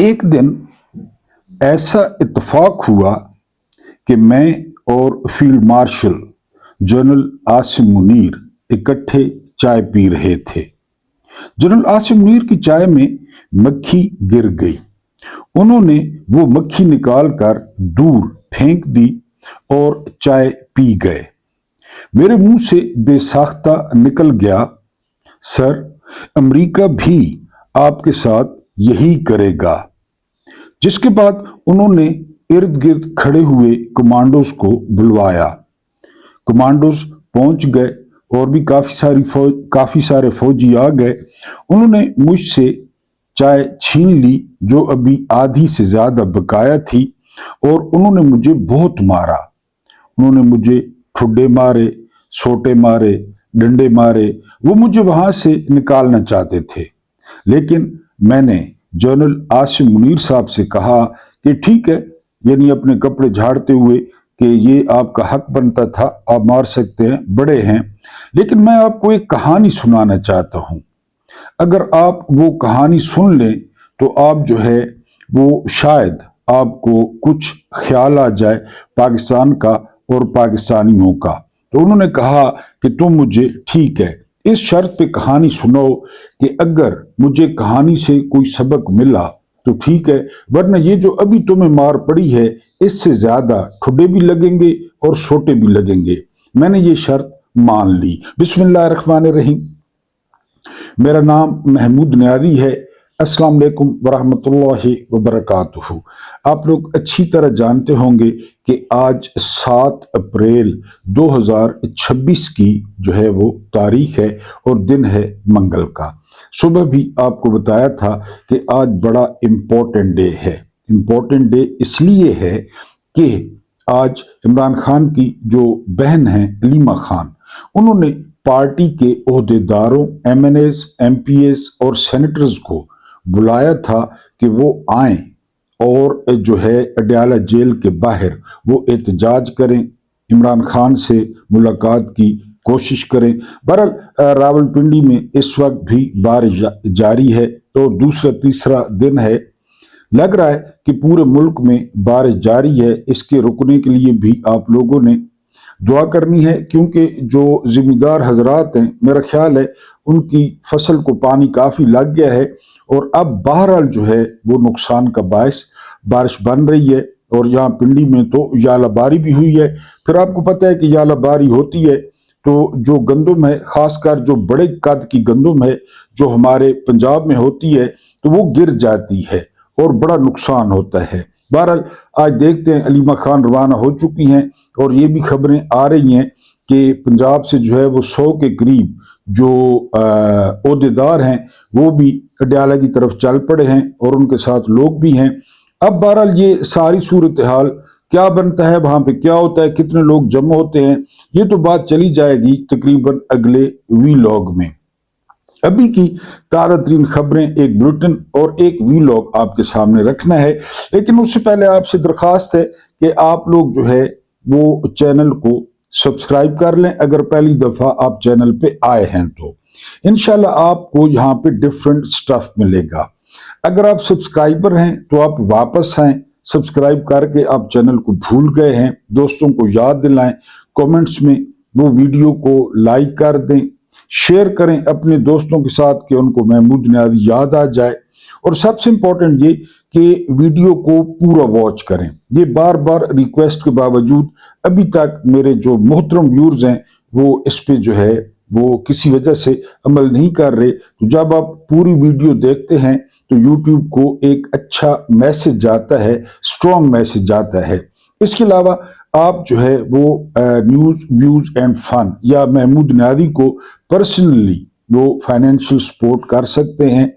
एक दिन ऐसा इत्तेफाक हुआ कि मैं और field marshal general Asim Munir इकट्ठे चाय पी रहे थे। जनरल आसिम मुनीर की चाय में मक्खी गिर गई। उन्होंने वो मक्खी निकालकर दूर फेंक दी और चाय पी गए। मेरे मुंह से बेसाख्ता निकल गया, सर, अमेरिका भी आपके साथ यही करेगा। जिसके बाद उन्होंने इर्द गिर्द खड़े हुए कमांडोज को बुलवाया। कमांडोज पहुंच गए और भी काफी सारे फौजी आ गए। उन्होंने मुझसे चाय छीन ली जो अभी आधी से ज्यादा बकाया थी, और उन्होंने मुझे बहुत मारा। उन्होंने मुझे ठुड्डे मारे, सोटे मारे, डंडे मारे। वो मुझे वहां से निकालना चाहते थे, लेकिन मैंने जनरल आसिम मुनीर साहब से कहा कि ठीक है, यानी अपने कपड़े झाड़ते हुए, कि ये आपका हक बनता था, आप मार सकते हैं, बड़े हैं, लेकिन मैं आपको एक कहानी सुनाना चाहता हूं। अगर आप वो कहानी सुन लें तो आप जो है वो शायद आपको कुछ ख्याल आ जाए पाकिस्तान का और पाकिस्तानियों का। तो उन्होंने कहा कि तुम मुझे, ठीक है, इस शर्त पे कहानी सुनाओ कि अगर मुझे कहानी से कोई सबक मिला तो ठीक है, वरना ये जो अभी तुम्हें मार पड़ी है इससे ज्यादा ठुड्डे भी लगेंगे और सोटे भी लगेंगे। मैंने ये शर्त मान ली। बिस्मिल्लाहिर्रहमानिर्रहीम। मेरा नाम महमूद नियादी है। अस्सलाम वालेकुम वरहमतुल्लाहि वबरकातुहू। आप लोग अच्छी तरह जानते होंगे कि आज 7 अप्रैल 2026 की जो है वो तारीख है और दिन है मंगल का। सुबह भी आपको बताया था कि आज बड़ा इम्पोर्टेंट डे है। इम्पोर्टेंट डे इसलिए है कि आज इमरान खान की जो बहन है अलीमा खान, उन्होंने पार्टी के ओहदेदारों, एमएनएस, एमपीएस और सेनेटर्स को बुलाया था कि वो आए और जो है अडयाला जेल के बाहर वो एहतजाज करें, इमरान खान से मुलाकात की कोशिश करें। बहरहाल रावलपिंडी में इस वक्त भी बारिश जारी है और दूसरा तीसरा दिन है। लग रहा है कि पूरे मुल्क में बारिश जारी है। इसके रुकने के लिए भी आप लोगों ने दुआ करनी है, क्योंकि जो जिम्मेदार हजरात हैं, मेरा ख्याल है उनकी फसल को पानी काफ़ी लग गया है और अब बहरहाल जो है वो नुकसान का बायस बारिश बन रही है। और यहाँ पिंडी में तो यालाबारी भी हुई है। फिर आपको पता है कि यालाबारी होती है तो जो गंदम है, खासकर जो बड़े कद की गंदम है जो हमारे पंजाब में होती है, तो वो गिर जाती है और बड़ा नुकसान होता है। बहरहाल आज देखते हैं, अलीमा खान रवाना हो चुकी हैं और ये भी खबरें आ रही हैं कि पंजाब से जो है वो 100 के करीब जो ओहदेदार हैं वो भी अडयाला की तरफ चल पड़े हैं और उनके साथ लोग भी हैं। अब बहरहाल ये सारी सूरत हाल क्या बनता है, वहां पे क्या होता है, कितने लोग जमा होते हैं, ये तो बात चली जाएगी तकरीबन अगले वीलॉग में। अभी की ताज़ा तरीन खबरें, एक बुलेटिन और एक वीलॉग आपके सामने रखना है, लेकिन उससे पहले आपसे दरखास्त है कि आप लोग जो है वो चैनल को सब्सक्राइब कर लें अगर पहली दफा आप चैनल पे आए हैं तो। इंशाल्लाह आपको यहाँ पे डिफरेंट स्टफ मिलेगा। अगर आप सब्सक्राइबर हैं तो आप वापस आए, सब्सक्राइब करके आप चैनल को भूल गए हैं, दोस्तों को याद दिलाएं, कमेंट्स में वो वीडियो को लाइक कर दें, शेयर करें अपने दोस्तों के साथ कि उनको महमूद नियादी याद आ जाए। और सबसे इंपॉर्टेंट ये कि वीडियो को पूरा वॉच करें। ये बार बार रिक्वेस्ट के बावजूद अभी तक मेरे जो मोहतरम व्यूअर्स हैं वो इस पे जो है वो किसी वजह से अमल नहीं कर रहे। तो जब आप पूरी वीडियो देखते हैं तो यूट्यूब को एक अच्छा मैसेज जाता है, स्ट्रॉन्ग मैसेज जाता है। इसके अलावा आप जो है वो न्यूज़ व्यूज़ एंड फन या महमूद नियादी को पर्सनली वो फाइनेंशियल सपोर्ट कर सकते हैं,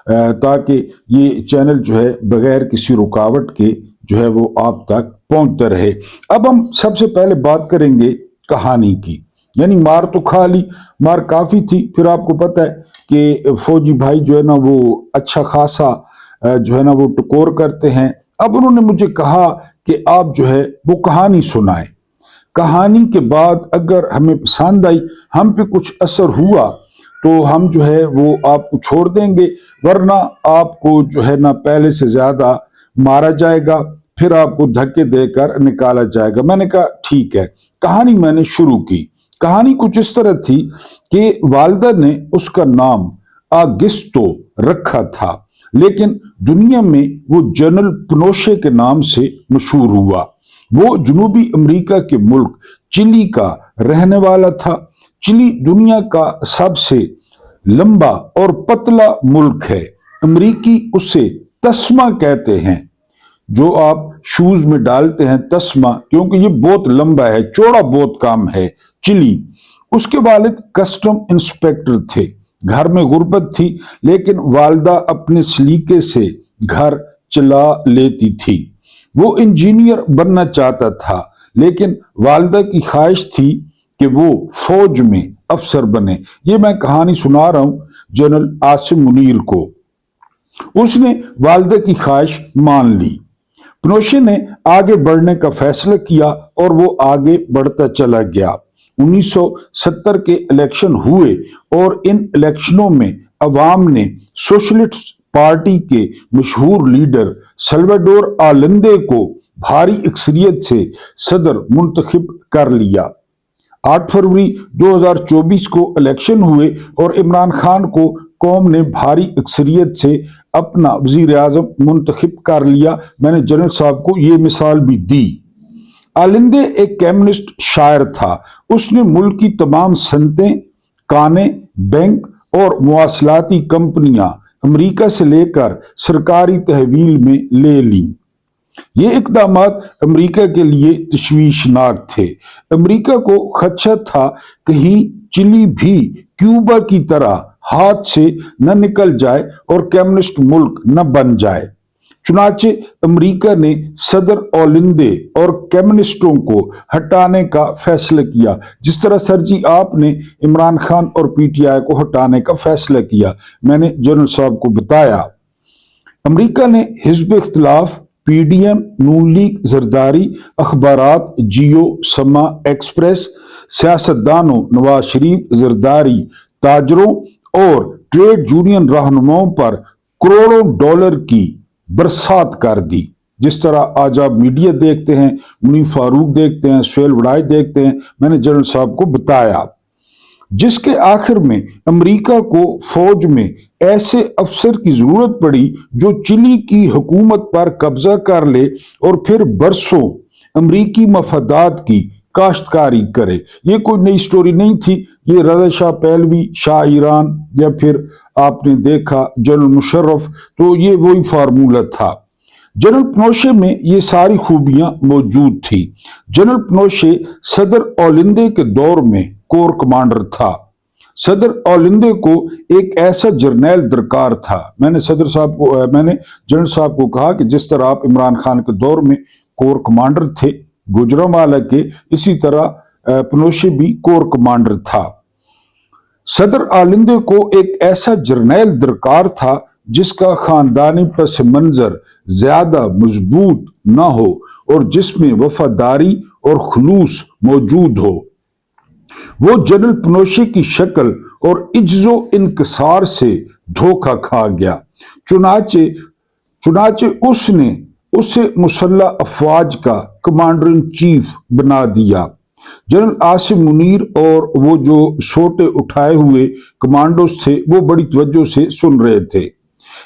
ताकि ये चैनल जो है बगैर किसी रुकावट के जो है वो आप तक पहुंचता रहे। अब हम सबसे पहले बात करेंगे कहानी की। यानी मार तो खा ली, मार काफ़ी थी। फिर आपको पता है कि फौजी भाई जो है ना वो अच्छा खासा जो है ना वो टकोर करते हैं। अब उन्होंने मुझे कहा कि आप जो है वो कहानी सुनाएं। कहानी के बाद अगर हमें पसंद आई, हम पे कुछ असर हुआ, तो हम जो है वो आपको छोड़ देंगे, वरना आपको जो है ना पहले से ज्यादा मारा जाएगा, फिर आपको धक्के देकर निकाला जाएगा। मैंने कहा ठीक है। कहानी मैंने शुरू की। कहानी कुछ इस तरह थी कि वालिदा ने उसका नाम आगिस्तो रखा था, लेकिन दुनिया में वो जनरल पिनोशे के नाम से मशहूर हुआ। वो जनूबी अमेरिका के मुल्क चिली का रहने वाला था। चिली दुनिया का सबसे लंबा और पतला मुल्क है। अमेरिकी उसे तस्मा कहते हैं, जो आप शूज में डालते हैं तस्मा, क्योंकि ये बहुत लंबा है, चौड़ा बहुत काम है। चिली। उसके वालिद कस्टम इंस्पेक्टर थे। घर में गुर्बत थी, लेकिन वालिदा अपने सलीके से घर चला लेती थी। वो इंजीनियर बनना चाहता था, लेकिन वालिदा की ख्वाहिश थी कि वो फौज में अफसर बने। ये मैं कहानी सुना रहा हूं जनरल आसिम मुनीर को। उसने वालिदा की ख्वाहिश मान ली। पिनोशे ने आगे बढ़ने का फैसला किया और वो आगे बढ़ता चला गया। 1970 के इलेक्शन हुए और इन इलेक्शनों में अवाम ने सोशलिस्ट पार्टी के मशहूर लीडर सल्वाडोर आलेंदे को भारी अक्सरियत से सदर मुंतखब कर लिया। 8 फरवरी 2024 को इलेक्शन हुए और इमरान खान को कौम ने भारी अक्सरियत से अपना वजीर आजम मुंतखब कर लिया। मैंने जनरल साहब को ये मिसाल भी दी। आलिंदे एक कम्युनिस्ट शायर था। उसने मुल्क की तमाम सनतें, काने, बैंक और मुवासलाती कंपनियां अमेरिका से लेकर सरकारी तहवील में ले ली। ये इकदामात अमेरिका के लिए तशवीशनाक थे। अमेरिका को खदशा था कहीं चिली भी क्यूबा की तरह हाथ से न निकल जाए और कम्युनिस्ट मुल्क न बन जाए। चुनाचे अमेरिका ने सदर ओलिंदे और कम्युनिस्टों को हटाने का फैसला किया, जिस तरह सर जी आपने इमरान खान और पीटीआई को हटाने का फैसला किया। मैंने जनरल साहब को बताया। अमेरिका ने हिज़्ब इख्तिलाफ, पीडीएम, नून लीग, जरदारी, अखबारात, जियो, समा, एक्सप्रेस, सियासतदानों नवाज शरीफ, जरदारी, ताजरों और ट्रेड यूनियन रहनुमाओं पर करोड़ों डॉलर की बरसात कर दी। जिस तरह आज आप मीडिया देखते हैं, मुनीर फारूक देखते हैं, सुहेल वड़ाई देखते हैं, मैंने जनरल साहब को बताया, जिसके आखिर में अमेरिका को फौज में ऐसे अफसर की जरूरत पड़ी जो चिली की हुकूमत पर कब्जा कर ले और फिर बरसों अमेरिकी मफादात की काश्तकारी करे। ये कोई नई स्टोरी नहीं थी। ये रजा शाह पहलवी, शाह ईरान, या फिर आपने देखा जनरल मुशर्रफ, तो ये वही फार्मूला था। जनरल पिनोशे में ये सारी खूबियां मौजूद थी। जनरल पिनोशे सदर ओलिंदे के दौर में कोर कमांडर था। सदर ओलिंदे को एक ऐसा जर्नैल दरकार था। मैंने जनरल साहब को कहा कि जिस तरह आप इमरान खान के दौर में कोर कमांडर थे गुजरांवाला के, इसी तरह पिनोशे भी कोर कमांडर था। सदर ओलिंदे को एक ऐसा जर्नैल दरकार था जिसका खानदानी पस मंजर ज्यादा मजबूत ना हो और जिसमें वफादारी और खुलूस मौजूद हो। वो जनरल पिनोशे की शक्ल और इज्जो इनकसार से धोखा खा गया। चुनाचे उसने उसे मुसल्लह अफवाज का कमांडर इन चीफ बना दिया। जनरल आसिम मुनीर और वो जो सोटे उठाए हुए कमांडोज थे वो बड़ी तवज्जो से सुन रहे थे।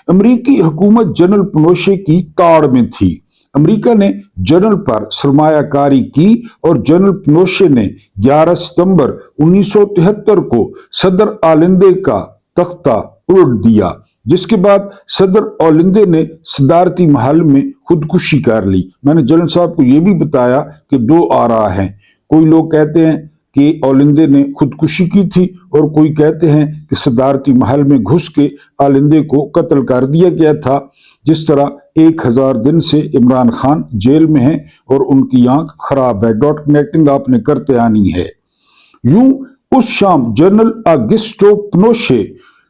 अमेरिकी हुकूमत जनरल पिनोशे की ताड़ में थी। अमेरिका ने जनरल पर सरमायाकारी की और जनरल पिनोशे ने 11 सितंबर 1973 को सदर ओलिंदे का तख्ता उलट दिया, जिसके बाद सदर ओलिंदे ने सदारती महल में खुदकुशी कर ली। मैंने जनरल साहब को यह भी बताया कि दो आरा हैं। कोई लोग कहते हैं कि ओलिंदे ने खुदकुशी की थी और कोई कहते हैं कि सदारती महल में घुस के ओलिंदे को कत्ल कर दिया गया था। जिस तरह 1000 दिन से इमरान खान जेल में है और उनकी आंख खराब है। डॉट कनेक्टिंग आपने करते आनी है। यूं उस शाम जनरल आगिस्टो पिनोशे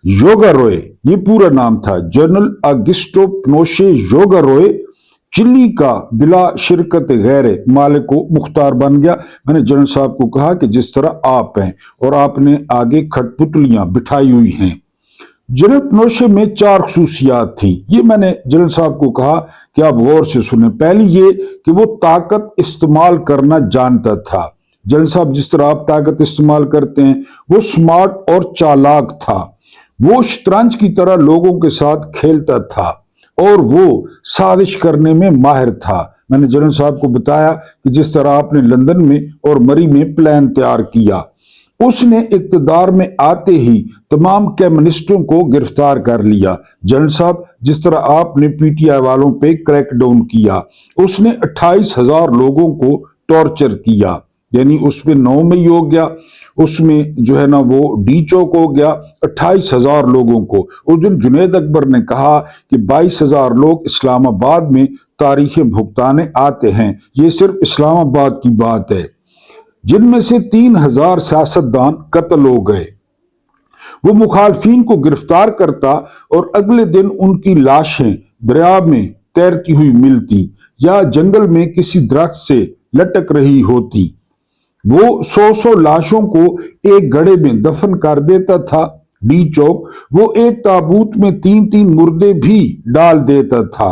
योगारोय, ये पूरा नाम था, जनरल आगिस्टो पिनोशे योगारोय चिली का बिला शिरकत गैर मालिक को मुख्तार बन गया। मैंने जनरल साहब को कहा कि जिस तरह आप हैं और आपने आगे खटपुतलियां बिठाई हुई हैं। जनरल पिनोशे में 4 खसूसियात थी। ये मैंने जनरल साहब को कहा कि आप गौर से सुने। पहली ये कि वो ताकत इस्तेमाल करना जानता था। जनरल साहब जिस तरह आप ताकत इस्तेमाल करते हैं, वो स्मार्ट और चालाक था। वो शतरंज की तरह लोगों के साथ खेलता था और वो साजिश करने में माहिर था। मैंने जनरल साहब को बताया कि जिस तरह आपने लंदन में और मरी में प्लान तैयार किया, उसने इक्तदार में आते ही तमाम कम्युनिस्टों को गिरफ्तार कर लिया। जनरल साहब जिस तरह आपने पीटीआई वालों पे क्रैकडाउन किया, उसने 28,000 लोगों को टॉर्चर किया, यानी उसमें 9 मई हो गया, उसमें जो है ना वो डी चौक हो गया, 28,000 लोगों को। उस दिन जुनैद अकबर ने कहा कि 22,000 लोग इस्लामाबाद में तारीखें भुगताने आते हैं। ये सिर्फ इस्लामाबाद की बात है, जिनमें से 3,000 सियासतदान कत्ल हो गए। वो मुखालफिन को गिरफ्तार करता और अगले दिन उनकी लाशें दरिया में तैरती हुई मिलती या जंगल में किसी दरख्त से लटक रही होती। वो 100 लाशों को एक गड्ढे में दफन कर देता था। डी चौक वो एक ताबूत में 3-3 मुर्दे भी डाल देता था।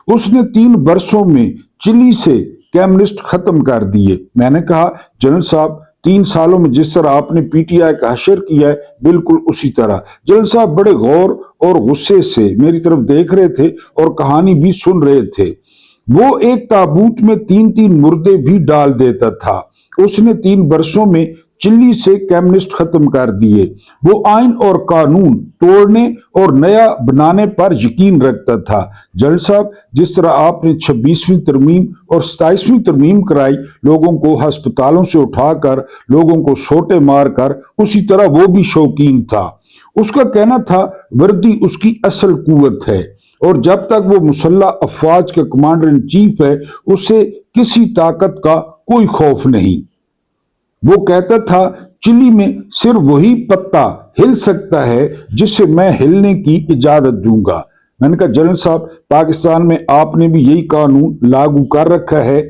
उसने 3 बरसों में चिली से कम्युनिस्ट खत्म कर दिए। मैंने कहा जनरल साहब 3 सालों में जिस तरह आपने पीटीआई का हशर किया है, बिल्कुल उसी तरह। जनरल साहब बड़े गौर और गुस्से से मेरी तरफ देख रहे थे और कहानी भी सुन रहे थे। वो एक ताबूत में 3-3 मुर्दे भी डाल देता था। उसने 3 बरसों में चिल्ली से कम्युनिस्ट खत्म कर दिए। वो आइन और कानून तोड़ने और नया बनाने पर यकीन रखता था। जनरल साहब जिस तरह आपने 26वीं तरमीम और 27वीं तरमीम कराई, लोगों को अस्पतालों से उठाकर लोगों को सोटे मारकर, उसी तरह वो भी शौकीन था। उसका कहना था वर्दी उसकी असल कुव्वत है और जब तक वो मुसल्ला अफवाज का कमांडर इन चीफ है, उसे किसी ताकत का कोई खौफ नहीं। वो कहता था चिली में सिर्फ वही पत्ता हिल सकता है जिसे मैं हिलने की इजाजत दूंगा। मैंने कहा जनरल साहब पाकिस्तान में आपने भी यही कानून लागू कर रखा है।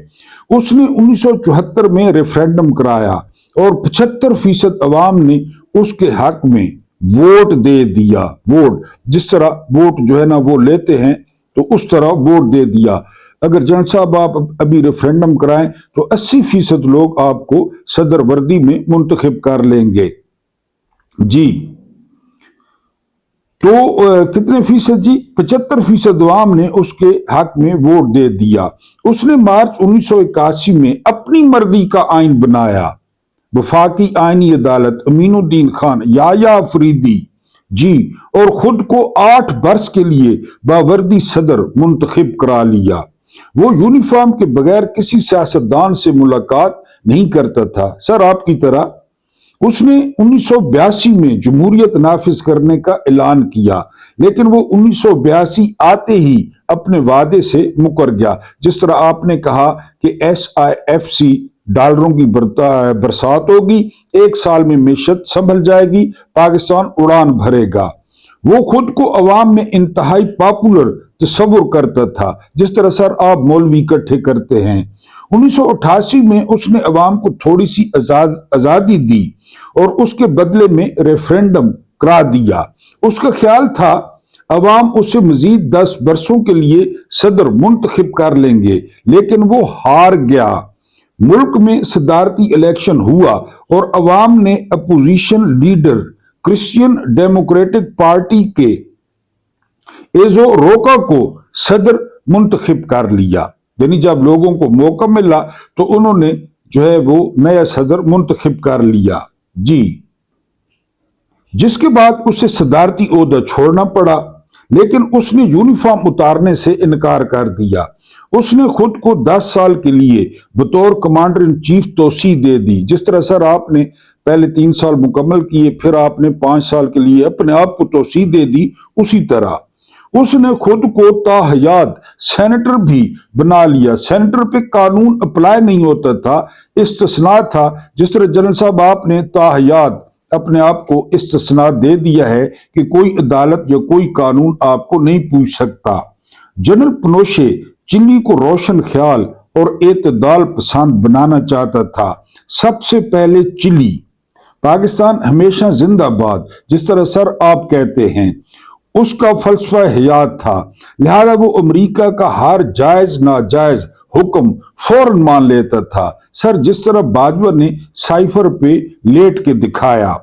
उसने 1974 में रेफरेंडम कराया और 75% अवाम ने उसके हक में वोट दे दिया। वोट जिस तरह वोट जो है ना वो लेते हैं, तो उस तरह वोट दे दिया। अगर जनरल साहब आप अभी रेफरेंडम कराएं तो 80% लोग आपको सदर वर्दी में मुंतखब कर लेंगे जी। तो कितने फीसद जी? 75% अवाम ने उसके हक में वोट दे दिया। उसने मार्च 1981 में अपनी मर्जी का आइन बनाया। वफाकी आईनी अदालत अमीनुद्दीन खान याया अफरीदी जी, और खुद को 8 बरस के लिए बावर्दी सदर मुंतखब करा लिया। वो यूनिफॉर्म के बगैर किसी सियासतदान से मुलाकात नहीं करता था, सर आपकी तरह। उसने 1982 में जमहूरियत नाफिज करने का ऐलान किया, लेकिन वो 1982 आते ही अपने वादे से मुकर गया। जिस तरह आपने कहा कि SIFC डॉलरों की बरसात होगी, 1 साल में मेशत संभल जाएगी, पाकिस्तान उड़ान भरेगा। वो खुद को अवाम में इंतहाई पॉपुलर तस्वुर करता था, जिस तरह सर आप मौलवी इकट्ठे करते हैं। 1988 में उसने अवाम को थोड़ी सी आजादी दी और उसके बदले में रेफरेंडम करा दिया। उसका ख्याल था अवाम उसे मजीद 10 बरसों के लिए सदर मुंतखब कर लेंगे, लेकिन वो हार गया। मुल्क में सदारती इलेक्शन हुआ और अवाम ने opposition leader Christian democratic party के एजो रोका को सदर मुंतखब कर लिया। यानी जब लोगों को मौका मिला तो उन्होंने जो है वो नया सदर मुंतखब कर लिया जी, जिसके बाद उसे सदारती ओहदा छोड़ना पड़ा, लेकिन उसने यूनिफॉर्म उतारने से इनकार कर दिया। उसने खुद को 10 साल के लिए बतौर कमांडर इन चीफ तोसी दे दी। जिस तरह सर आपने पहले 3 साल मुकम्मल किए, फिर आपने 5 साल के लिए अपने आप को तोसी दे दी, उसी तरह उसने खुद को ताहयात सेनेटर भी बना लिया। सेनेटर पे कानून अप्लाई नहीं होता था, इस्तिस्ना था। जिस तरह जनरल साहब आपने ताहयात अपने आप को इस्तिस्ना दे दिया है कि कोई अदालत या कोई कानून आपको नहीं पूछ सकता। जनरल पिनोशे चिली को रोशन ख्याल और एतदाल पसंद बनाना चाहता था। सबसे पहले चिली, पाकिस्तान हमेशा जिंदाबाद जिस तरह सर आप कहते हैं, उसका फलसफा हयात था। लिहाजा वो अमेरिका का हर जायज नाजायज हुक्म फौरन मान लेता था। सर जिस तरह बाजवा ने साइफर पे लेट के दिखाया,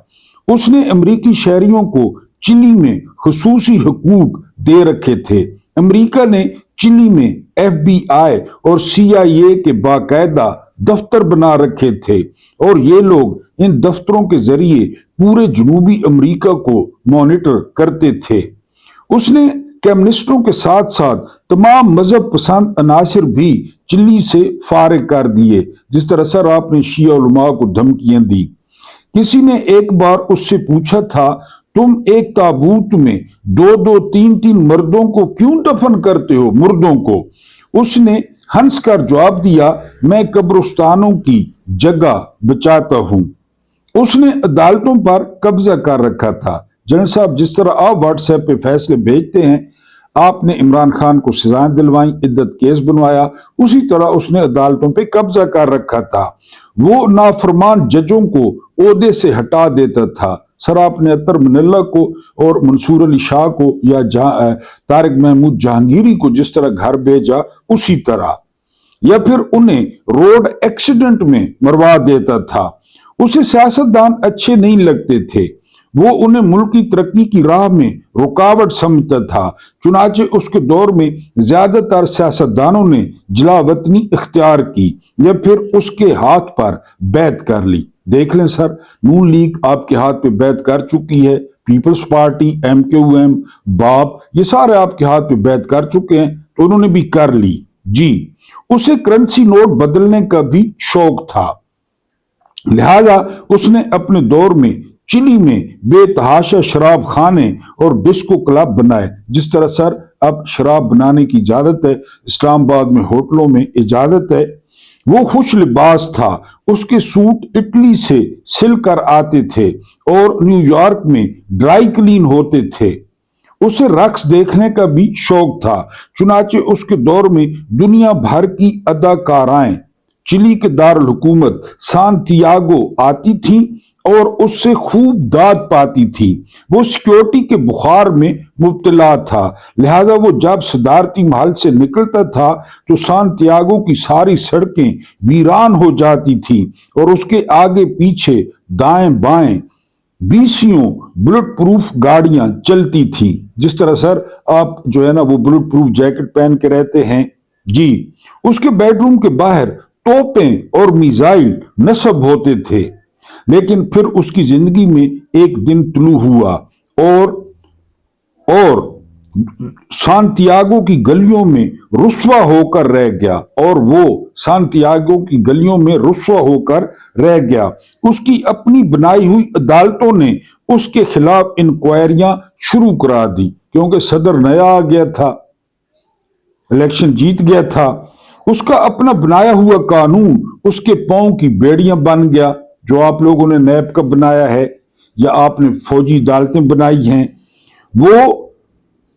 उसने अमेरिकी शहरियों को चिली में खुसूसी हुकूक दे रखे थे। अमेरिका ने चिली में FBI और CIA के बाकायदा दफ्तर बना रखे थे और ये लोग इन दफ्तरों के जरिए पूरे जनूबी अमेरिका को मॉनिटर करते थे। उसने कम्युनिस्टों के साथ साथ तमाम मजहब पसंद अनासिर भी चिली से फारिग कर दिए, जिस तरह सर आपने शिया उलमा को धमकियां दी। किसी ने एक बार उससे पूछा था, तुम एक ताबूत में दो दो तीन तीन मर्दों को क्यों दफन करते हो, मुर्दों को? उसने हंस कर जवाब दिया, मैं कब्रिस्तानों की जगह बचाता हूं। उसने अदालतों पर कब्जा कर रखा था। जनरल साहब जिस तरह आप व्हाट्सएप पे फैसले भेजते हैं, आपने इमरान खान को सजाएं दिलवाई, इद्दत केस बनवाया, उसी तरह उसने अदालतों पे कब्जा कर रखा था। वो नाफरमान जजों को ओहदे से हटा देता था। सर आपने अतर मनल्ला को और मंसूर अली शाह को या तारिक महमूद जहांगीरी को जिस तरह घर भेजा, उसी तरह, या फिर उन्हें रोड एक्सीडेंट में मरवा देता था। उसे सियासतदान अच्छे नहीं लगते थे, वो उन्हें मुल्क की तरक्की की राह में रुकावट समझता था। चुनाचे उसके दौर में ज्यादातर सियासतदानों ने जलावतनी इख्तियार की या फिर उसके हाथ पर बैत कर ली। देख लें सर, नून लीग आपके हाथ पे बैत कर चुकी है, पीपल्स पार्टी, MQM, बाप, ये सारे आपके हाथ पे बैत कर चुके हैं, तो उन्होंने भी कर ली जी। उसे करेंसी नोट बदलने का भी शौक था, लिहाजा उसने अपने दौर में चिली में बेतहाशा शराब खाने और डिस्को क्लब बनाए। जिस तरह सर अब शराब बनाने की इजाजत है, इस्लामाबाद में होटलों में इजाजत है। वो खुश लिबास था, उसके सूट इटली से सिल कर आते थे और न्यूयॉर्क में ड्राई क्लीन होते थे। उसे रक्स देखने का भी शौक था, चुनाचे उसके दौर में दुनिया भर की अदाकाराएं चिली के दारुल हुकूमत सांतियागो आती थी और उससे खूब दाद पाती थी। वो सिक्योरिटी के बुखार में मुब्तला था, लिहाजा वो जब सदारती महल से निकलता था तो सांतियागो की सारी सड़कें वीरान हो जाती थी और उसके आगे पीछे दाएं बाएं 20 बुलेट प्रूफ गाड़ियां चलती थी। जिस तरह सर आप जो है ना वो बुलेट प्रूफ जैकेट पहन के रहते हैं जी। उसके बेडरूम के बाहर तोपें और मिसाइल नस्ब होते थे, लेकिन फिर उसकी जिंदगी में एक दिन तुलू हुआ और सांतियागो की गलियों में रुस्वा होकर रह गया, और वो सांतियागो की गलियों में रुस्वा होकर रह गया। उसकी अपनी बनाई हुई अदालतों ने उसके खिलाफ इंक्वायरियां शुरू करा दी, क्योंकि सदर नया आ गया था, इलेक्शन जीत गया था। उसका अपना बनाया हुआ कानून उसके पांव की बेड़ियां बन गया, जो आप लोगों ने नैब का बनाया है या आपने फौजी अदालतें बनाई हैं। वो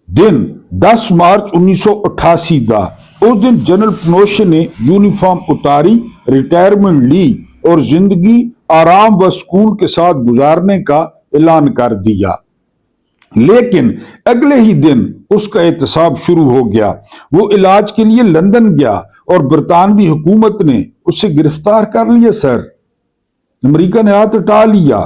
दिन 10 मार्च 1988 था। उस दिन जनरल पिनोशे ने यूनिफॉर्म उतारी, रिटायरमेंट ली और जिंदगी आराम व सुकून के साथ गुजारने का ऐलान कर दिया। लेकिन अगले ही दिन उसका एहतसाब शुरू हो गया। वो इलाज के लिए लंदन गया और बरतानवी हुकूमत ने उसे गिरफ्तार कर लिया। सर अमेरिका ने हाथ हटा लिया।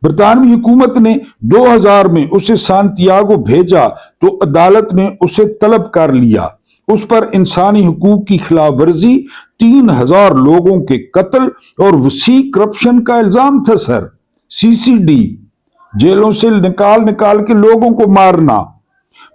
बरतानवी हुकूमत ने 2000 में उसे सांतियागो भेजा तो अदालत ने उसे तलब कर लिया। उस पर इंसानी हुकूक की खिलाफ वर्जी, 3000 लोगों के कत्ल और वसी करप्शन का इल्जाम था। सर CCD, जेलों से निकाल के लोगों को मारना।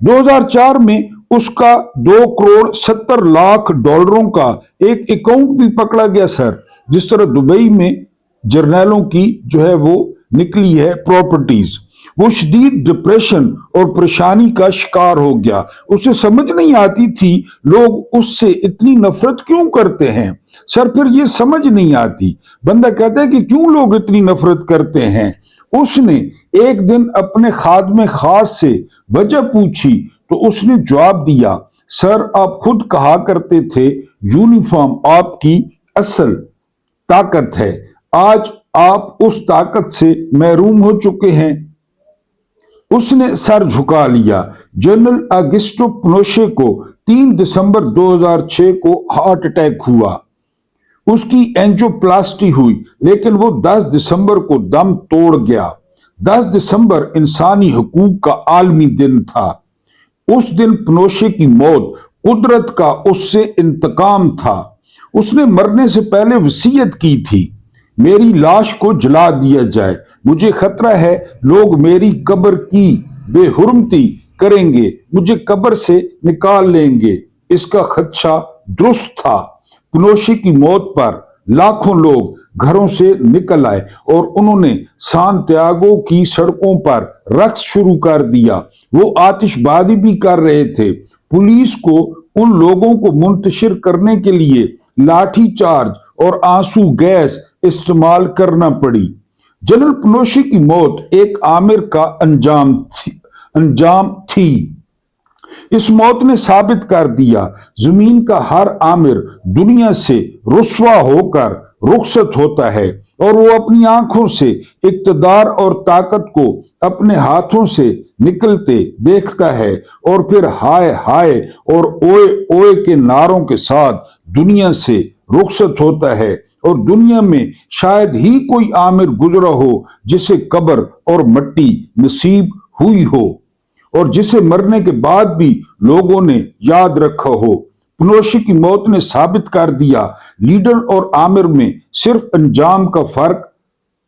2004 में उसका 2 करोड़ 70 लाख डॉलरों का एक अकाउंट भी पकड़ा गया। सर जिस तरह दुबई में जर्नैलों की जो है वो निकली है प्रॉपर्टीज, वो शदीद डिप्रेशन और परेशानी का शिकार हो गया। उसे समझ नहीं आती थी लोग उससे इतनी नफरत क्यों करते हैं। सर फिर ये समझ नहीं आती, बंदा कहता है कि क्यों लोग इतनी नफरत करते हैं। उसने एक दिन अपने खादमे खास से वजह पूछी तो उसने जवाब दिया, सर, आप खुद कहा करते थे यूनिफॉर्म आपकी असल ताकत है। आज आप उस ताकत से महरूम हो चुके हैं। उसने सर झुका लिया। जनरल ऑगस्टो पिनोशे को 3 दिसंबर 2006 को हार्ट अटैक हुआ। उसकी एंजियोप्लास्टी हुई, लेकिन वो 10 दिसंबर को दम तोड़ गया। 10 दिसंबर इंसानी हकूक का आलमी दिन था। उस दिन पिनोशे की मौत कुदरत का उससे इंतकाम था। उसने मरने से पहले वसीयत की थी, मेरी लाश को जला दिया जाए। मुझे खतरा है लोग मेरी कब्र की बेहुरमती करेंगे, मुझे कब्र से निकाल लेंगे। इसका खदशा दुरुस्त था। पिनोशे की मौत पर लाखों लोग घरों से निकल आए और उन्होंने सांतियागो की सड़कों पर रक्स शुरू कर दिया। वो आतिशबाजी भी कर रहे थे। पुलिस को उन लोगों को मुंतशिर करने के लिए लाठी चार्ज और आंसू गैस इस्तेमाल करना पड़ी। जनरल पिनोशे की मौत एक आमिर का अंजाम थी। इस मौत ने साबित कर दिया जमीन का हर आमिर दुनिया से रुस्वा होकर रुखसत होता है और वो अपनी आंखों से इक्तदार और ताकत को अपने हाथों से निकलते देखता है और फिर हाय हाय और ओए ओए के नारों के साथ दुनिया से रुखसत होता है। और दुनिया में शायद ही कोई आमिर गुजरा हो जिसे कब्र और मट्टी नसीब हुई हो और जिसे मरने के बाद भी लोगों ने याद रखा हो। पिनोशे की मौत ने साबित कर दिया लीडर और आमिर में सिर्फ अंजाम का फर्क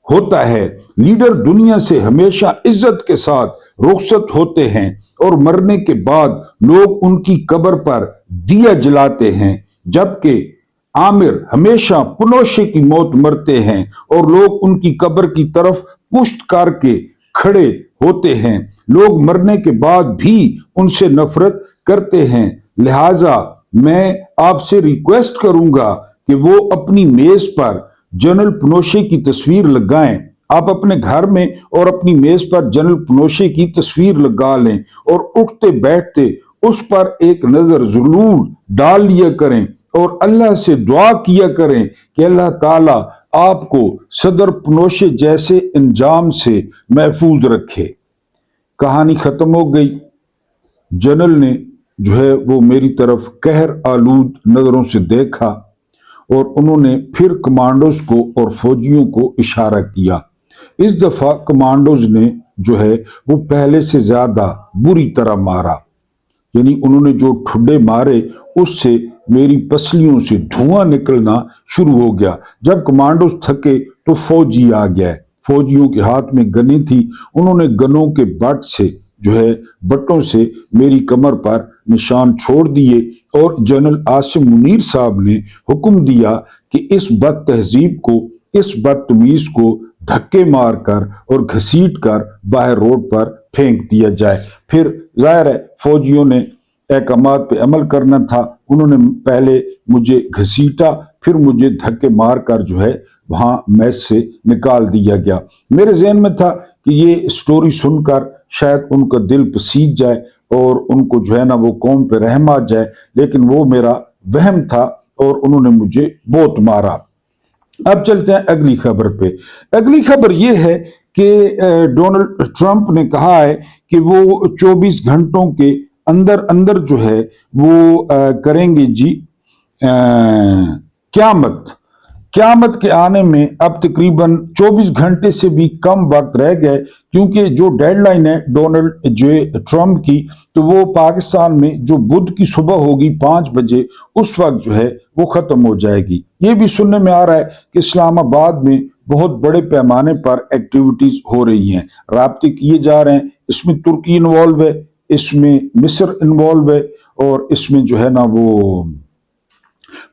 होता है। लीडर दुनिया से हमेशा इज्जत के साथ रुखसत होते हैं और मरने के बाद लोग उनकी कब्र पर दिया जलाते हैं, जबकि आमिर हमेशा पिनोशे की मौत मरते हैं और लोग उनकी कब्र की तरफ पुश्त करके खड़े होते हैं। लोग मरने के बाद भी उनसे नफरत करते हैं। लिहाजा मैं आपसे रिक्वेस्ट करूंगा कि वो अपनी मेज पर जनरल पिनोशे की तस्वीर लगाएं। आप अपने घर में और अपनी मेज पर जनरल पिनोशे की तस्वीर लगा लें और उठते बैठते उस पर एक नजर जरूर डाल लिया करें और अल्लाह से दुआ किया करें कि अल्लाह ताला आपको सदर पिनोशे जैसे अंजाम से महफूज रखे। कहानी खत्म हो गई। जनरल ने जो है वो मेरी तरफ कहर आलूद नजरों से देखा और उन्होंने फिर कमांडोज को और फौजियों को इशारा किया। इस दफा कमांडोज ने जो है वो पहले से ज्यादा बुरी तरह मारा, यानी उन्होंने जो ठुड्डे मारे उससे मेरी पसलियों से धुआं निकलना शुरू हो गया। जब कमांडोज थके तो फौजी आ गया। फौजियों के हाथ में गनें थी। उन्होंने गनों के बट से जो है बटों से मेरी कमर पर निशान छोड़ दिए और जनरल आसिम मुनीर साहब ने हुक्म दिया कि इस बद तहजीब को, इस बदतमीज को धक्के मारकर और घसीट कर बाहर रोड पर फेंक दिया जाए। फिर जाहिर है फौजियों ने अहकामात पे अमल करना था। उन्होंने पहले मुझे घसीटा, फिर मुझे धक्के मारकर जो है वहां मैस से निकाल दिया गया। मेरे जहन में था कि ये स्टोरी सुनकर शायद उनका दिल पसीज जाए और उनको जो है ना वो कौम पे रहम आ जाए, लेकिन वो मेरा वहम था और उन्होंने मुझे बहुत मारा। अब चलते हैं अगली खबर पे। अगली खबर ये है कि डोनाल्ड ट्रंप ने कहा है कि वो 24 घंटों के अंदर अंदर जो है वो करेंगे जी क़यामत के आने में अब तकरीबन 24 घंटे से भी कम वक्त रह गए, क्योंकि जो डेडलाइन है डोनाल्ड जे ट्रंप की, तो वो पाकिस्तान में जो बुध की सुबह होगी 5 बजे, उस वक्त जो है वो खत्म हो जाएगी। ये भी सुनने में आ रहा है कि इस्लामाबाद में बहुत बड़े पैमाने पर एक्टिविटीज हो रही हैं, राब्ते किए जा रहे हैं। इसमें तुर्की इन्वॉल्व है, इसमें मिस्र इन्वॉल्व है और इसमें जो है ना वो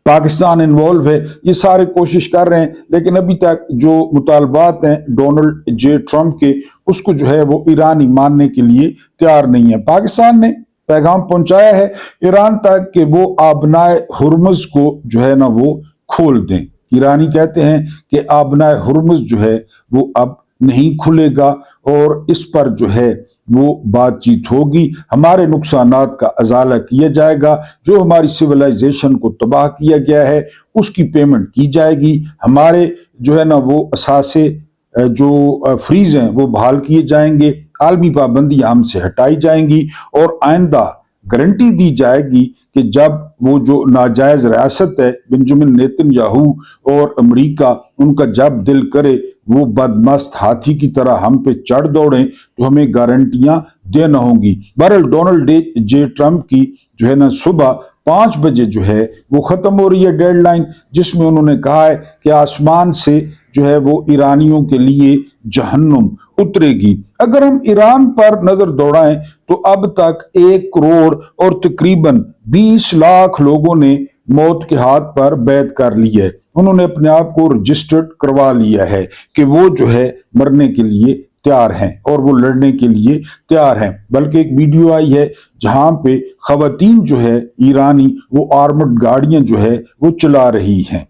पाकिस्तान इन्वॉल्व है। ये सारे कोशिश कर रहे हैं, लेकिन अभी तक जो मुतालबात हैं डोनाल्ड जे ट्रंप के, उसको जो है वो ईरानी मानने के लिए तैयार नहीं है। पाकिस्तान ने पैगाम पहुंचाया है ईरान तक कि वो आबनाए हुर्मुज को जो है ना वो खोल दें। ईरानी कहते हैं कि आबनाए हुर्मुज जो है वो अब नहीं खुलेगा और इस पर जो है वो बातचीत होगी। हमारे नुकसानात का अजाला किया जाएगा, जो हमारी सिविलाइजेशन को तबाह किया गया है उसकी पेमेंट की जाएगी। हमारे जो है ना वो असासे जो फ्रीज हैं वो बहाल किए जाएंगे, आलमी पाबंदियां हमसे हटाई जाएंगी और आइंदा गारंटी दी जाएगी कि जब वो जो नाजायज रियासत है बेंजामिन नेतन्याहू और अमेरिका, उनका जब दिल करे वो बदमस्त हाथी की तरह हम पे चढ़ दौड़ें तो हमें गारंटियां देना होंगी। बहरहाल डोनाल्ड जे ट्रंप की जो है ना सुबह 5 बजे जो है वो खत्म हो रही है डेडलाइन, जिसमें उन्होंने कहा है कि आसमान से जो है वो ईरानियों के लिए जहन्नुम उतरेगी। अगर हम ईरान पर नजर दौड़ाएं तो अब तक 1 करोड़ और तकरीबन 20 लाख लोगों ने मौत के हाथ पर बैत कर ली है। उन्होंने अपने आप को रजिस्टर्ड करवा लिया है कि वो जो है मरने के लिए तैयार हैं और वो लड़ने के लिए तैयार हैं। बल्कि एक वीडियो आई है जहां पे खवातीन जो है ईरानी वो आर्मर्ड गाड़ियां जो है वो चला रही हैं।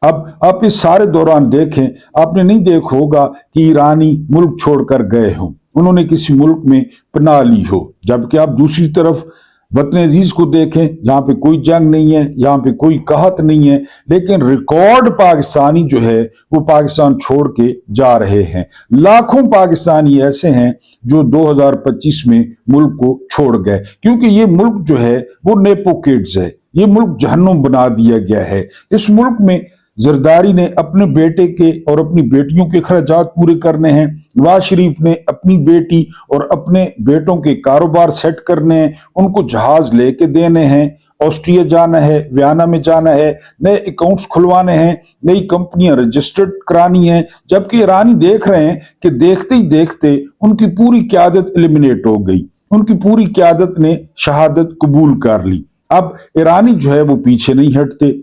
अब आप इस सारे दौरान देखें, आपने नहीं देखा होगा कि ईरानी मुल्क छोड़कर गए हों, उन्होंने किसी मुल्क में पनाह ली हो। जबकि आप दूसरी तरफ वतन अजीज को देखें, यहाँ पे कोई जंग नहीं है, यहाँ पे कोई कहत नहीं है, लेकिन रिकॉर्ड पाकिस्तानी जो है वो पाकिस्तान छोड़ के जा रहे हैं। लाखों पाकिस्तानी ऐसे हैं जो 2025 में मुल्क को छोड़ गए, क्योंकि ये मुल्क जो है वो नेपो किड्स है, ये मुल्क जहन्नुम बना दिया गया है। इस मुल्क में जरदारी ने अपने बेटे के और अपनी बेटियों के खर्चात पूरे करने हैं, नवाज शरीफ ने अपनी बेटी और अपने बेटों के कारोबार सेट करने हैं, उनको जहाज लेके देने हैं, ऑस्ट्रिया जाना है, वियना में जाना है, नए अकाउंट्स खुलवाने हैं, नई कंपनियां रजिस्टर्ड करानी है। जबकि ईरानी देख रहे हैं कि देखते ही देखते उनकी पूरी क्यादत एलिमिनेट हो गई, उनकी पूरी क्यादत ने शहादत कबूल कर ली। अब ईरानी जो है वो पीछे नहीं हटते,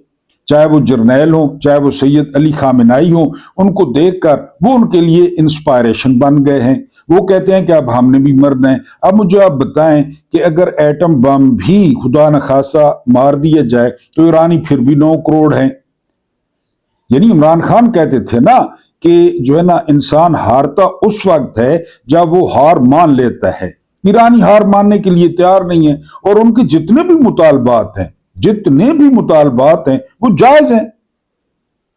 चाहे वो जर्नैल हो, चाहे वो सैयद अली खामेनाई हो, उनको देखकर वो उनके लिए इंस्पायरेशन बन गए हैं। वो कहते हैं कि अब हमने भी मरना है। अब मुझे आप बताएं कि अगर एटम बम भी खुदा न खासा मार दिया जाए तो ईरानी फिर भी 9 करोड़ हैं। यानी इमरान खान कहते थे ना कि जो है ना इंसान हारता उस वक्त है जब वो हार मान लेता है। ईरानी हार मानने के लिए तैयार नहीं है और उनके जितने भी मुतालबात हैं वो जायज हैं,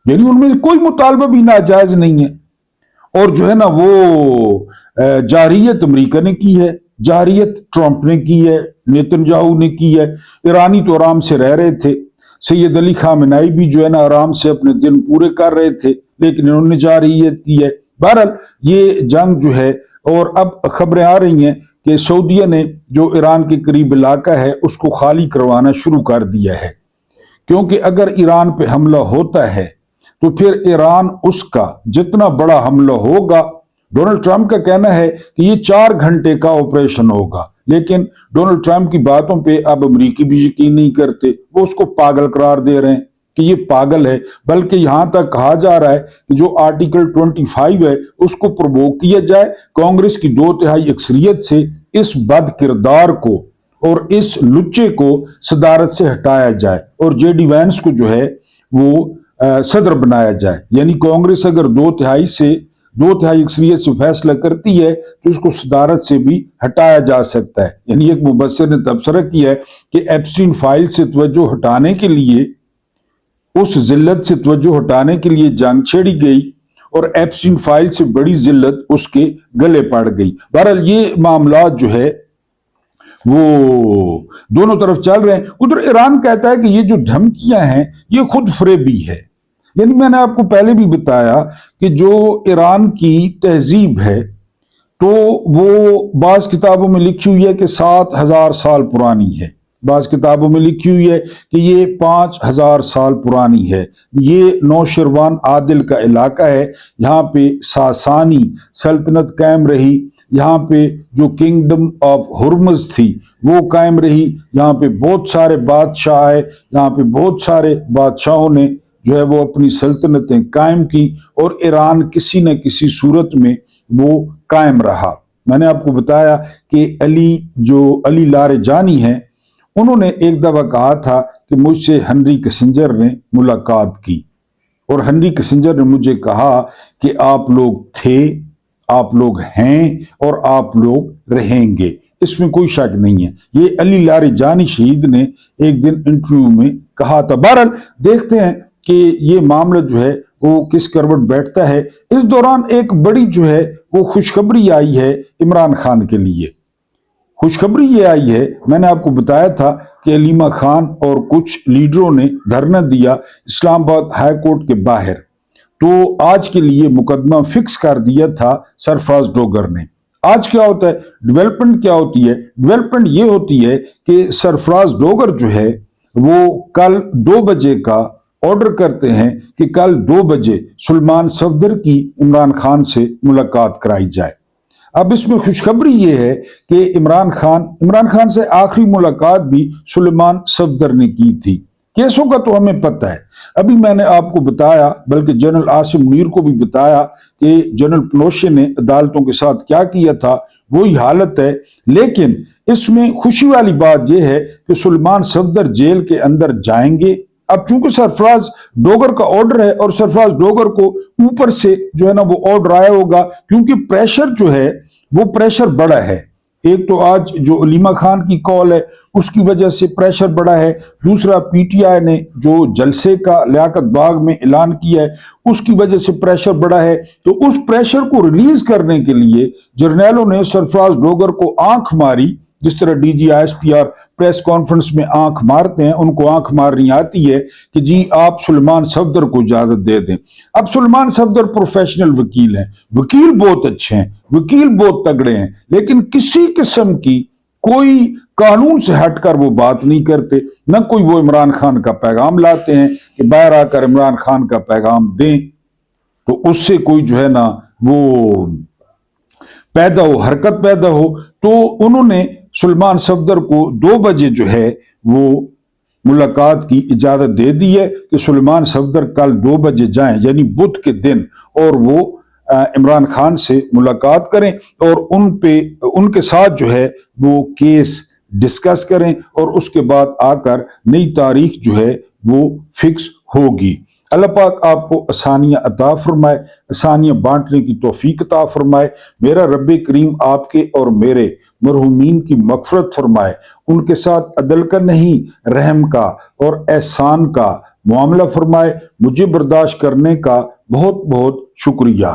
यानी उनमें कोई मुतालबा भी नाजायज नहीं है। और जो है ना वो जारियत अमेरिका ने की है, जारियत ट्रंप ने की है, नेतन्याहू ने की है। ईरानी तो आराम से रह रहे थे, सैयद अली खामेनाई भी जो है ना आराम से अपने दिन पूरे कर रहे थे, लेकिन इन्होंने जारियत की है। बहरहाल ये जंग जो है, और अब खबरें आ रही हैं कि सऊदीया ने जो ईरान के करीब इलाका है उसको खाली करवाना शुरू कर दिया है, क्योंकि अगर ईरान पे हमला होता है तो फिर ईरान उसका जितना बड़ा हमला होगा, डोनाल्ड ट्रंप का कहना है कि ये 4 घंटे का ऑपरेशन होगा, लेकिन डोनाल्ड ट्रंप की बातों पे अब अमेरिकी भी यकीन नहीं करते, वो उसको पागल करार दे रहे हैं कि ये पागल है। बल्कि यहां तक कहा जा रहा है कि जो आर्टिकल 25 है उसको प्रवोक किया जाए, कांग्रेस की 2/3 अक्सरियत से इस बद किरदार को और इस लुच्चे को सदारत से हटाया जाए और जेडी वैंस को जो है वो सदर बनाया जाए। यानी कांग्रेस अगर 2/3 अक्सरियत से फैसला करती है तो इसको सदारत से भी हटाया जा सकता है। यानी एक मुबस्सिर ने तबसरा किया है कि एप्स्टीन फाइल से तवज्जो हटाने के लिए, उस जिल्लत से तवज्जो हटाने के लिए जंग छेड़ी गई और एप्स्टीन फाइल से बड़ी जिल्लत उसके गले पड़ गई। बहरहाल ये मामला जो है वो दोनों तरफ चल रहे हैं। उधर ईरान कहता है कि ये जो धमकियां हैं ये खुद फरेबी है। यानी मैंने आपको पहले भी बताया कि जो ईरान की तहजीब है तो वो बाज किताबों में लिखी हुई है कि 7000 साल पुरानी है, बाज किताबों में लिखी हुई है कि ये 5000 साल पुरानी है। ये नौशरवान आदिल का इलाका है, यहाँ पे सासानी सल्तनत कायम रही, यहाँ पे जो किंगडम ऑफ हुर्मज थी वो कायम रही, यहाँ पे बहुत सारे बादशाह आए, यहाँ पे बहुत सारे बादशाहों ने जो है वो अपनी सल्तनतें कायम की और ईरान किसी न किसी सूरत में वो कायम रहा। मैंने आपको बताया कि अली लारेजानी हैं, उन्होंने एक दफा कहा था कि मुझसे हेनरी किसिंजर ने मुलाकात की और हेनरी किसिंजर ने मुझे कहा कि आप लोग थे आप लोग हैं और आप लोग रहेंगे, इसमें कोई शक नहीं है। ये अली लारीजानी शहीद ने एक दिन इंटरव्यू में कहा था। बहरहाल देखते हैं कि ये मामला जो है वो किस करवट बैठता है। इस दौरान एक बड़ी जो है वो खुशखबरी आई है इमरान खान के लिए। खुशखबरी ये आई है, मैंने आपको बताया था कि अलीमा खान और कुछ लीडरों ने धरना दिया इस्लामाबाद हाई कोर्ट के बाहर, तो आज के लिए मुकदमा फिक्स कर दिया था सरफराज डोगर ने। आज क्या होता है, डेवलपमेंट क्या होती है? डेवलपमेंट ये होती है कि सरफराज डोगर जो है वो कल 2 बजे का ऑर्डर करते हैं कि कल 2 बजे सुलेमान सफदर की इमरान खान से मुलाकात कराई जाए। अब इसमें खुशखबरी ये है कि इमरान खान से आखिरी मुलाकात भी सुलेमान सफदर ने की थी। केसों का तो हमें पता है, अभी मैंने आपको बताया, बल्कि जनरल आसिम मुनीर को भी बताया कि जनरल पनोशे ने अदालतों के साथ क्या किया था, वही हालत है। लेकिन इसमें खुशी वाली बात यह है कि सुलेमान सफदर जेल के अंदर जाएंगे। अब चूंकि सरफराज डोगर का ऑर्डर है और सरफराज डोगर को ऊपर से जो है ना वो ऑर्डर आया होगा, क्योंकि प्रेशर जो है वो प्रेशर बड़ा है। एक तो आज जो अलीमा खान की कॉल है उसकी वजह से प्रेशर बढ़ा है, दूसरा पीटीआई ने जो जलसे का लियाकत बाग में ऐलान किया है उसकी वजह से प्रेशर बढ़ा है। तो उस प्रेशर को रिलीज करने के लिए जर्नैलों ने सरफराज डोगर को आंख मारी, जिस तरह DGISPR प्रेस कॉन्फ्रेंस में आंख मारते हैं, उनको आंख मारनी आती है कि जी आप सुलेमान सफदर को इजाजत दे दें। अब सुलेमान सफदर प्रोफेशनल वकील हैं, वकील बहुत अच्छे हैं, वकील बहुत तगड़े हैं, लेकिन किसी किस्म की कोई कानून से हटकर वो बात नहीं करते, न कोई वो इमरान खान का पैगाम लाते हैं कि बाहर आकर इमरान खान का पैगाम दें, तो उससे कोई जो है ना वो पैदा हो, हरकत पैदा हो। तो उन्होंने सुलेमान सफदर को 2 बजे जो है वो मुलाकात की इजाजत दे दी है कि सुलेमान सफदर कल 2 बजे जाएं, यानी बुध के दिन, और वो इमरान खान से मुलाकात करें और उनके साथ जो है वो केस डिस्कस करें और उसके बाद आकर नई तारीख जो है वो फिक्स होगी। अल्लाह पाक आपको आसानियां अता फरमाए, आसानियां बांटने की तौफीक अता फरमाए। मेरा रब्बे करीम आपके और मेरे मरहूमीन की मग़फ़िरत फरमाए, उनके साथ अदल का नहीं रहम का और एहसान का मामला फरमाए। मुझे बर्दाश्त करने का बहुत बहुत शुक्रिया।